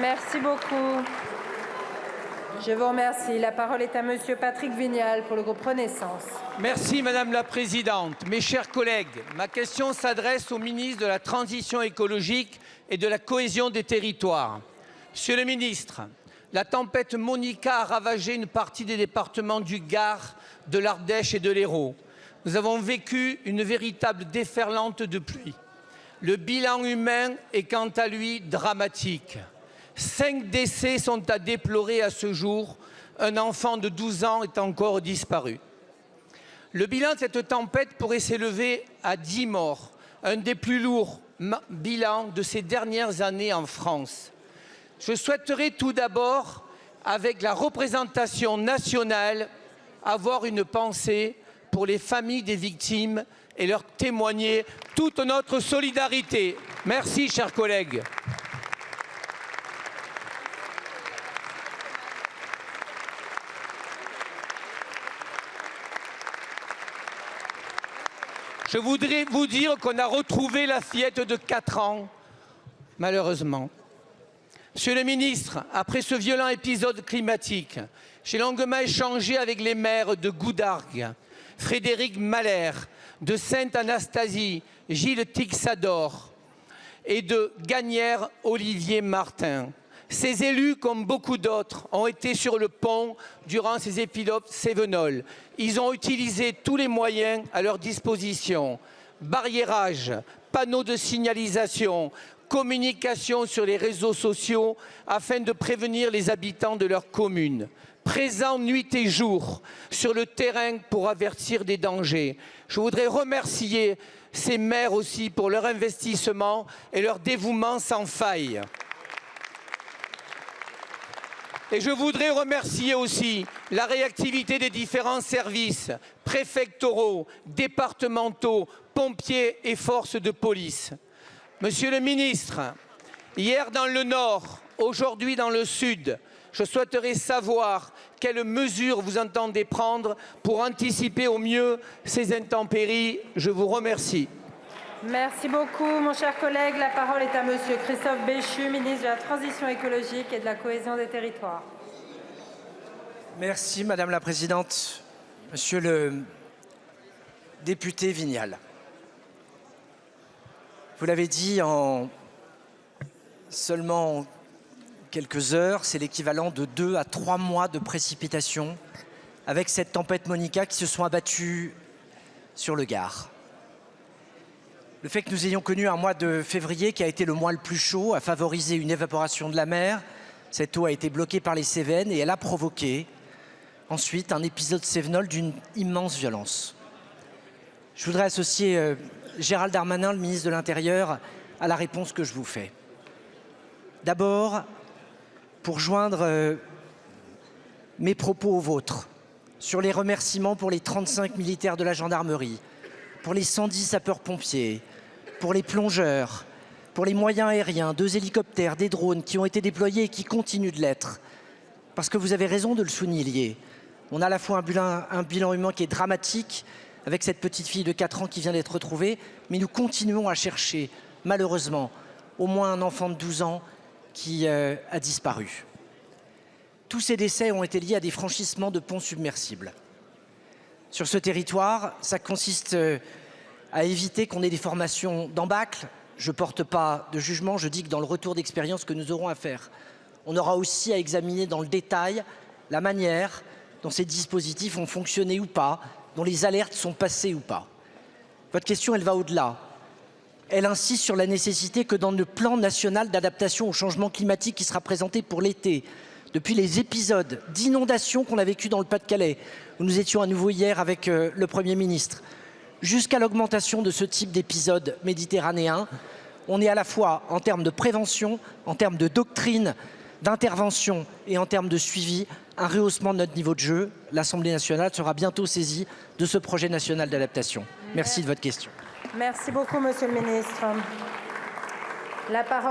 Merci beaucoup. Je vous remercie. La parole est à Monsieur Patrick Vignal pour le groupe Renaissance. Merci Madame la Présidente. Mes chers collègues, ma question s'adresse au ministre de la Transition écologique et de la cohésion des territoires. Monsieur le ministre, la tempête Monica a ravagé une partie des départements du Gard, de l'Ardèche et de l'Hérault. Nous avons vécu une véritable déferlante de pluie. Le bilan humain est quant à lui dramatique. 5 décès sont à déplorer à ce jour. Un enfant de 12 ans est encore disparu. Le bilan de cette tempête pourrait s'élever à 10 morts, un des plus lourds bilans de ces dernières années en France. Je souhaiterais tout d'abord, avec la représentation nationale, avoir une pensée pour les familles des victimes et leur témoigner toute notre solidarité. Merci, chers collègues. Je voudrais vous dire qu'on a retrouvé la fillette de 4 ans, malheureusement. Monsieur le ministre, après ce violent épisode climatique, j'ai longuement échangé avec les maires de Goudargues, Frédéric Mahler, de Sainte-Anastasie, Gilles Tixador et de Gagnères, Olivier Martin. Ces élus, comme beaucoup d'autres, ont été sur le pont durant ces épisodes cévenols. Ils ont utilisé tous les moyens à leur disposition. Barriérage, panneaux de signalisation, communication sur les réseaux sociaux afin de prévenir les habitants de leur commune. Présents nuit et jour sur le terrain pour avertir des dangers. Je voudrais remercier ces maires aussi pour leur investissement et leur dévouement sans faille. Et je voudrais remercier aussi la réactivité des différents services préfectoraux, départementaux, pompiers et forces de police. Monsieur le ministre, hier dans le Nord, aujourd'hui dans le Sud, je souhaiterais savoir quelles mesures vous entendez prendre pour anticiper au mieux ces intempéries. Je vous remercie. Merci beaucoup, mon cher collègue. La parole est à Monsieur Christophe Béchu, ministre de la Transition écologique et de la cohésion des territoires. Merci Madame la Présidente. Monsieur le député Vignal, vous l'avez dit, en seulement quelques heures, c'est l'équivalent de 2 à 3 mois de précipitations avec cette tempête Monica qui se sont abattues sur le Gard. Le fait que nous ayons connu un mois de février qui a été le mois le plus chaud a favorisé une évaporation de la mer. Cette eau a été bloquée par les Cévennes et elle a provoqué ensuite un épisode cévenol d'une immense violence. Je voudrais associer Gérald Darmanin, le ministre de l'Intérieur, à la réponse que je vous fais. D'abord, pour joindre mes propos aux vôtres sur les remerciements pour les 35 militaires de la gendarmerie, pour les 110 sapeurs-pompiers, pour les plongeurs, pour les moyens aériens, 2 hélicoptères, des drones qui ont été déployés et qui continuent de l'être. Parce que vous avez raison de le souligner. On a à la fois un bilan humain qui est dramatique, avec cette petite fille de 4 ans qui vient d'être retrouvée, mais nous continuons à chercher, malheureusement, au moins un enfant de 12 ans qui a disparu. Tous ces décès ont été liés à des franchissements de ponts submersibles. Sur ce territoire, ça consiste à éviter qu'on ait des formations d'embâcle. Je ne porte pas de jugement, je dis que dans le retour d'expérience que nous aurons à faire, on aura aussi à examiner dans le détail la manière dont ces dispositifs ont fonctionné ou pas, dont les alertes sont passées ou pas. Votre question, elle va au-delà. Elle insiste sur la nécessité que dans le plan national d'adaptation au changement climatique qui sera présenté pour l'été, depuis les épisodes d'inondation qu'on a vécu dans le Pas-de-Calais, où nous étions à nouveau hier avec le Premier ministre, jusqu'à l'augmentation de ce type d'épisode méditerranéen, on est à la fois en termes de prévention, en termes de doctrine, d'intervention et en termes de suivi, un rehaussement de notre niveau de jeu. L'Assemblée nationale sera bientôt saisie de ce projet national d'adaptation. Merci de votre question. Merci beaucoup, Monsieur le ministre. La parole